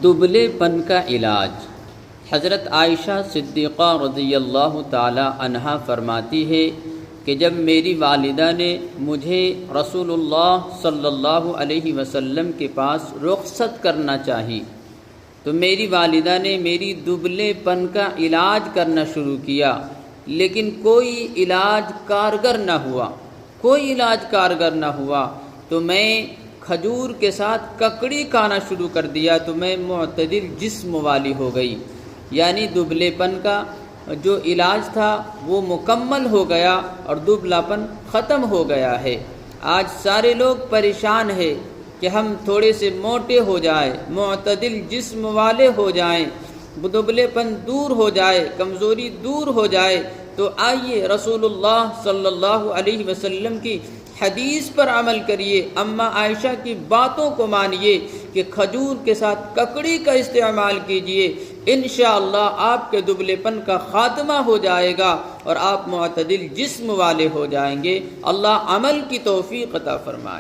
دبلے پن کا علاج۔ حضرت عائشہ صدیقہ رضی اللہ تعالی عنہا فرماتی ہے کہ جب میری والدہ نے مجھے رسول اللہ صلی اللہ علیہ وسلم کے پاس رخصت کرنا چاہی تو میری والدہ نے میری دبلے پن کا علاج کرنا شروع کیا، لیکن کوئی علاج کارگر نہ ہوا تو میں کھجور کے ساتھ ککڑی کھانا شروع کر دیا تو میں معتدل جسم والی ہو گئی، یعنی دبلے پن کا جو علاج تھا وہ مکمل ہو گیا اور دبلا پن ختم ہو گیا ہے۔ آج سارے لوگ پریشان ہیں کہ ہم تھوڑے سے موٹے ہو جائیں، معتدل جسم والے ہو جائیں، دبلے پن دور ہو جائے، کمزوری دور ہو جائے، تو آئیے رسول اللہ صلی اللہ علیہ وسلم کی حدیث پر عمل کریے، اماں عائشہ کی باتوں کو مانیے کہ کھجور کے ساتھ ککڑی کا استعمال کیجیے، انشاءاللہ آپ کے دبلے پن کا خاتمہ ہو جائے گا اور آپ معتدل جسم والے ہو جائیں گے۔ اللہ عمل کی توفیق عطا فرمائے۔